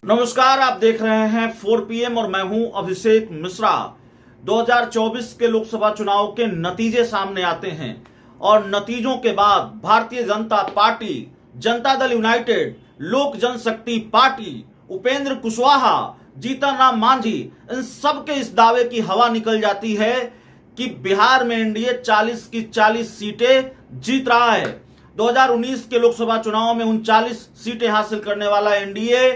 नमस्कार, आप देख रहे हैं 4 PM और मैं हूं अभिषेक मिश्रा। 2024 के लोकसभा चुनाव के नतीजे सामने आते हैं और नतीजों के बाद भारतीय जनता पार्टी, जनता दल यूनाइटेड, लोक जनशक्ति पार्टी, उपेंद्र कुशवाहा, जीतन राम मांझी, इन सब के इस दावे की हवा निकल जाती है कि बिहार में एनडीए 40 की 40 सीटें जीत रहा है। 2019 के लोकसभा चुनाव में 39 सीटें हासिल करने वाला एनडीए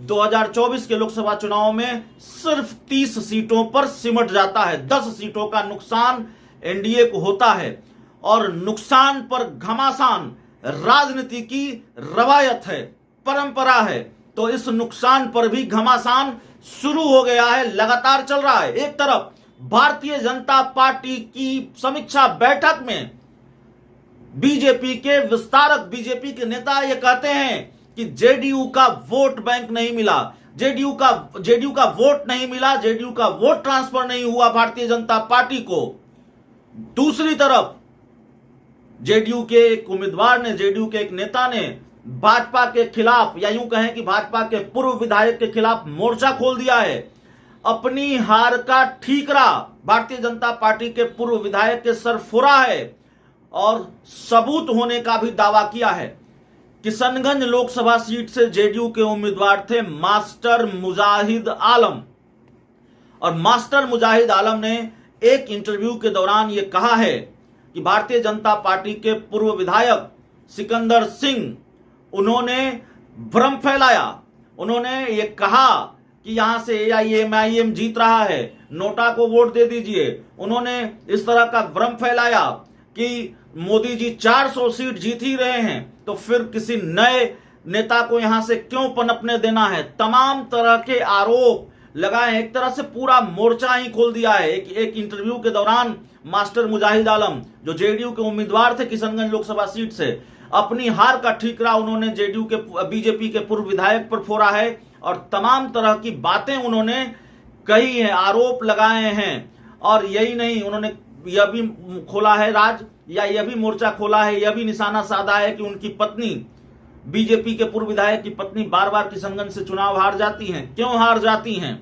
2024 के लोकसभा चुनाव में सिर्फ 30 सीटों पर सिमट जाता है। 10 सीटों का नुकसान एनडीए को होता है और नुकसान पर घमासान राजनीति की रवायत है, परंपरा है। तो इस नुकसान पर भी घमासान शुरू हो गया है, लगातार चल रहा है। एक तरफ भारतीय जनता पार्टी की समीक्षा बैठक में बीजेपी के विस्तारक, बीजेपी के नेता ये कहते हैं कि जेडीयू का वोट बैंक नहीं मिला, जेडीयू का वोट नहीं मिला, जेडीयू का वोट ट्रांसफर नहीं हुआ भारतीय जनता पार्टी को। दूसरी तरफ जेडीयू के एक उम्मीदवार ने, जेडीयू के एक नेता ने भाजपा के खिलाफ, या यूं कहें कि भाजपा के पूर्व विधायक के खिलाफ मोर्चा खोल दिया है। अपनी हार का ठीकरा भारतीय जनता पार्टी के पूर्व विधायक के सर फोड़ा है और सबूत होने का भी दावा किया है। किशनगंज लोकसभा सीट से जेडीयू के उम्मीदवार थे मास्टर मुजाहिद आलम, और मास्टर मुजाहिद आलम ने एक इंटरव्यू के दौरान यह कहा है कि भारतीय जनता पार्टी के पूर्व विधायक सिकंदर सिंह, उन्होंने भ्रम फैलाया। उन्होंने ये कहा कि यहां से एआईएमआईएम जीत रहा है, नोटा को वोट दे दीजिए। उन्होंने इस तरह का भ्रम फैलाया कि मोदी जी 400 सीट जीत ही रहे हैं, तो फिर किसी नए नेता को यहां से क्यों पनपने देना है। तमाम तरह के आरोप लगाए, एक तरह से पूरा मोर्चा ही खोल दिया है। एक इंटरव्यू के दौरान मास्टर मुजाहिद आलम, जो जेडीयू के उम्मीदवार थे किशनगंज लोकसभा सीट से, अपनी हार का ठीकरा उन्होंने जेडीयू के, बीजेपी के पूर्व विधायक पर फोड़ा है और तमाम तरह की बातें उन्होंने कही है, आरोप लगाए हैं। और यही नहीं, उन्होंने यह भी खोला है राज, या यह भी मोर्चा खोला है, यह भी निशाना साधा है कि उनकी पत्नी, बीजेपी के पूर्व विधायक की पत्नी बार बार किशनगंज से चुनाव हार जाती हैं। क्यों हार जाती हैं?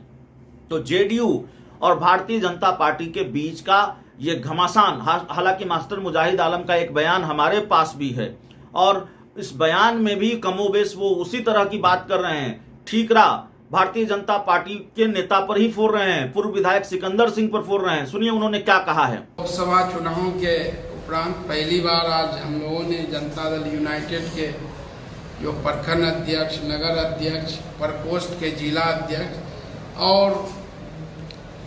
तो जेडीयू और भारतीय जनता पार्टी के बीच का यह घमासान, हालांकि मास्टर मुजाहिद आलम का एक बयान हमारे पास भी है और इस बयान में भी कमोबेश वो उसी तरह की बात कर रहे हैं। ठीकरा भारतीय जनता पार्टी के नेता पर ही फोड़ रहे हैं, पूर्व विधायक सिकंदर सिंह पर फोड़ रहे हैं। सुनिए उन्होंने क्या कहा है। लोकसभा चुनाव के उपरांत पहली बार आज हम लोगों ने जनता दल यूनाइटेड के जो प्रखंड अध्यक्ष, नगर अध्यक्ष, प्रकोष्ठ के जिला अध्यक्ष और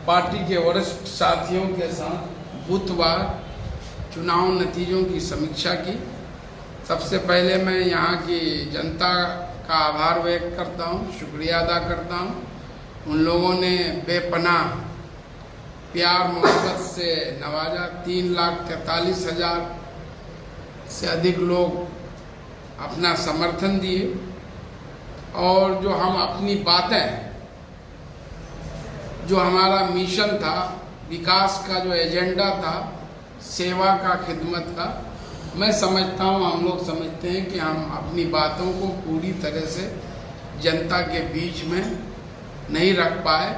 पार्टी के वरिष्ठ साथियों के साथ बुधवार चुनाव नतीजों की समीक्षा की। सबसे पहले मैं यहाँ की जनता का आभार व्यक्त करता हूँ, शुक्रिया अदा करता हूँ। उन लोगों ने बेपनाह प्यार मोहब्बत से नवाजा। 3,43,000 से अधिक लोग अपना समर्थन दिए और जो हम अपनी बातें, जो हमारा मिशन था, विकास का जो एजेंडा था, सेवा का, खिदमत का, मैं समझता हूँ, हम लोग समझते हैं कि हम अपनी बातों को पूरी तरह से जनता के बीच में नहीं रख पाए।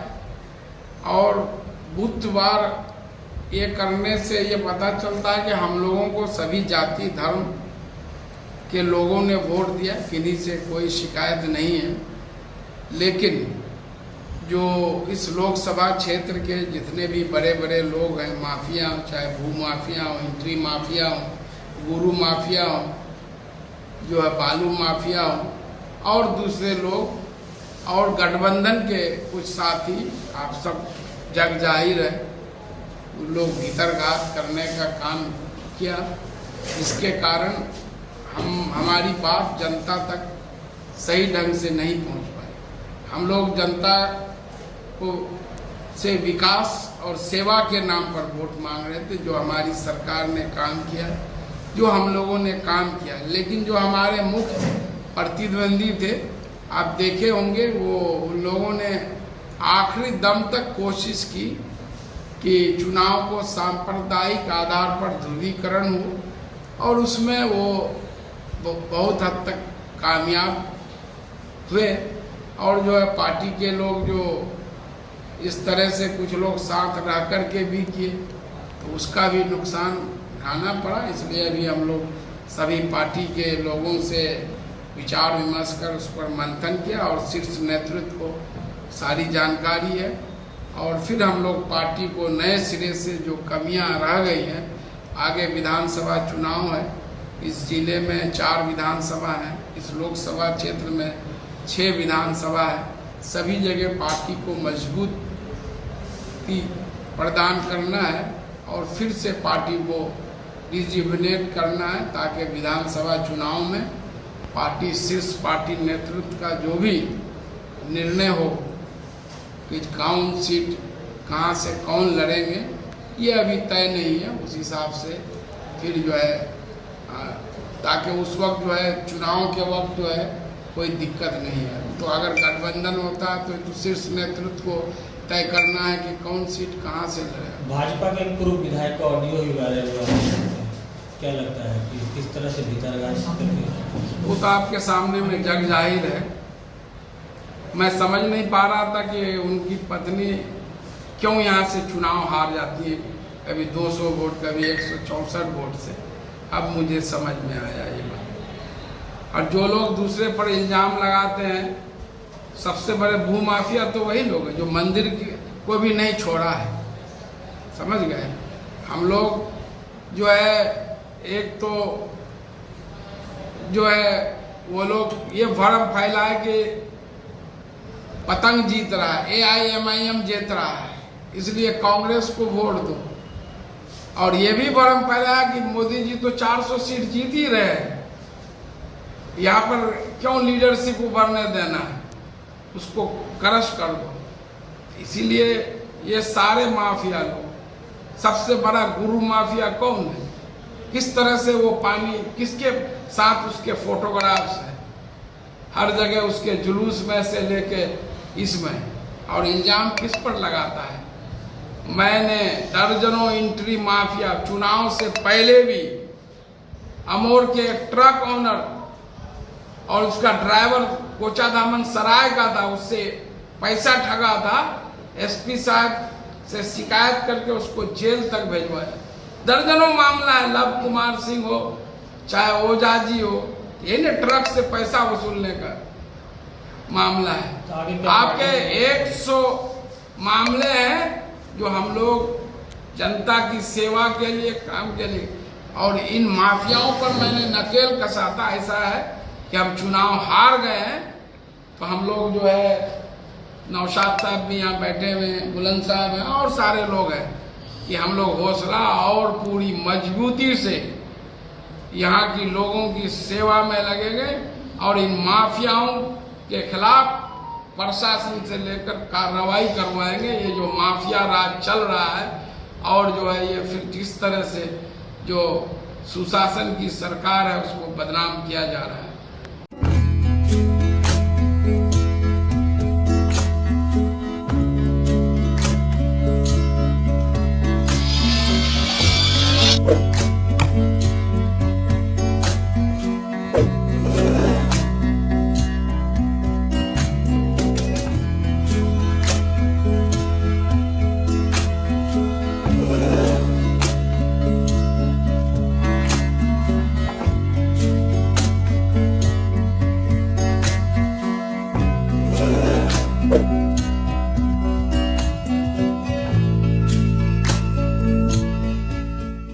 और बुधवार ये करने से ये पता चलता है कि हम लोगों को सभी जाति धर्म के लोगों ने वोट दिया, किन्हीं से कोई शिकायत नहीं है। लेकिन जो इस लोकसभा क्षेत्र के जितने भी बड़े बड़े लोग हैं, माफिया, चाहे भू माफिया हो, एंट्री माफिया हो, गुरु माफिया हो, जो है बालू माफिया हो, और दूसरे लोग और गठबंधन के कुछ साथी, आप सब जग जाहिर है, लोग भीतरघात करने का काम किया। इसके कारण हमारी बात जनता तक सही ढंग से नहीं पहुंच पाई। हम लोग जनता को से विकास और सेवा के नाम पर वोट मांग रहे थे, जो हमारी सरकार ने काम किया, जो हम लोगों ने काम किया। लेकिन जो हमारे मुख्य प्रतिद्वंदी थे, आप देखे होंगे, वो उन लोगों ने आखिरी दम तक कोशिश की कि चुनाव को सांप्रदायिक आधार पर ध्रुवीकरण हो, और उसमें वो बहुत हद तक कामयाब हुए। और जो है पार्टी के लोग जो इस तरह से कुछ लोग साथ रह कर के भी किए, तो उसका भी नुकसान उठाना पड़ा। इसलिए अभी हम लोग सभी पार्टी के लोगों से विचार विमर्श कर उस पर मंथन किया और शीर्ष नेतृत्व को सारी जानकारी है, और फिर हम लोग पार्टी को नए सिरे से जो कमियां रह गई हैं, आगे विधानसभा चुनाव है, इस जिले में 4 विधानसभा हैं, इस लोकसभा क्षेत्र में 6 विधानसभा है, सभी जगह पार्टी को मजबूती प्रदान करना है और फिर से पार्टी को रिजुविनेट करना है, ताकि विधानसभा चुनाव में पार्टी शीर्ष पार्टी नेतृत्व का जो भी निर्णय हो कि कौन सीट कहाँ से कौन लड़ेंगे, ये अभी तय नहीं है। उस हिसाब से फिर जो है ताकि उस वक्त जो है चुनाव के वक्त जो है कोई दिक्कत नहीं है। तो अगर गठबंधन होता है तो शीर्ष नेतृत्व को तय करना है कि कौन सीट कहाँ से लड़ेगा। भाजपा के पूर्व विधायक का ऑडियो भी वायरल हुआ है, क्या लगता है कि किस तरह से भीतर वो तो आपके सामने में जग जाहिर है। मैं समझ नहीं पा रहा था कि उनकी पत्नी क्यों यहाँ से चुनाव हार जाती है, कभी 200 वोट कभी 164 वोट से। अब मुझे समझ में आया ये बात। और जो लोग दूसरे पर इल्जाम लगाते हैं, सबसे बड़े भूमाफिया तो वही लोग हैं जो मंदिर को भी नहीं छोड़ा है, समझ गए। हम लोग जो है एक तो जो है वो लोग ये भ्रम फैलाए कि पतंग जीत रहा है, AIMIM जीत रहा है, इसलिए कांग्रेस को वोट दो। और ये भी भ्रम फैलाया कि मोदी जी तो 400 सीट जीत ही रहे, यहाँ पर क्यों लीडरशिप उभरने देना है, उसको क्रश कर दो। इसीलिए ये सारे माफिया लोग, सबसे बड़ा गुरु माफिया कौन है, किस तरह से वो पानी, किसके साथ उसके फोटोग्राफ्स हैं हर जगह, उसके जुलूस में से लेके इसमें, और इल्जाम किस पर लगाता है। मैंने दर्जनों एंट्री माफिया चुनाव से पहले भी अमोर के ट्रक ओनर और उसका ड्राइवर कोचाधामन सराय का था, उससे पैसा ठगा था, SP साहब से शिकायत करके उसको जेल तक भेजवाया। दर्जनों मामला है, लव कुमार सिंह हो चाहे ओझाजी हो, ये ने ट्रक से पैसा वसूलने का मामला है। आपके 100 मामले हैं जो हम लोग जनता की सेवा के लिए, काम के लिए, और इन माफियाओं पर मैंने नकेल कसा था। ऐसा है कि हम चुनाव हार गए हैं, तो हम लोग जो है, नौशाद साहब भी यहाँ बैठे हुए हैं, बुलंद साहब हैं और सारे लोग हैं, कि हम लोग हौसला और पूरी मजबूती से यहाँ की लोगों की सेवा में लगेंगे और इन माफियाओं के खिलाफ प्रशासन से लेकर कार्रवाई करवाएंगे। ये जो माफिया राज चल रहा है और जो है ये फिर जिस तरह से जो सुशासन की सरकार है उसको बदनाम किया जा रहा है।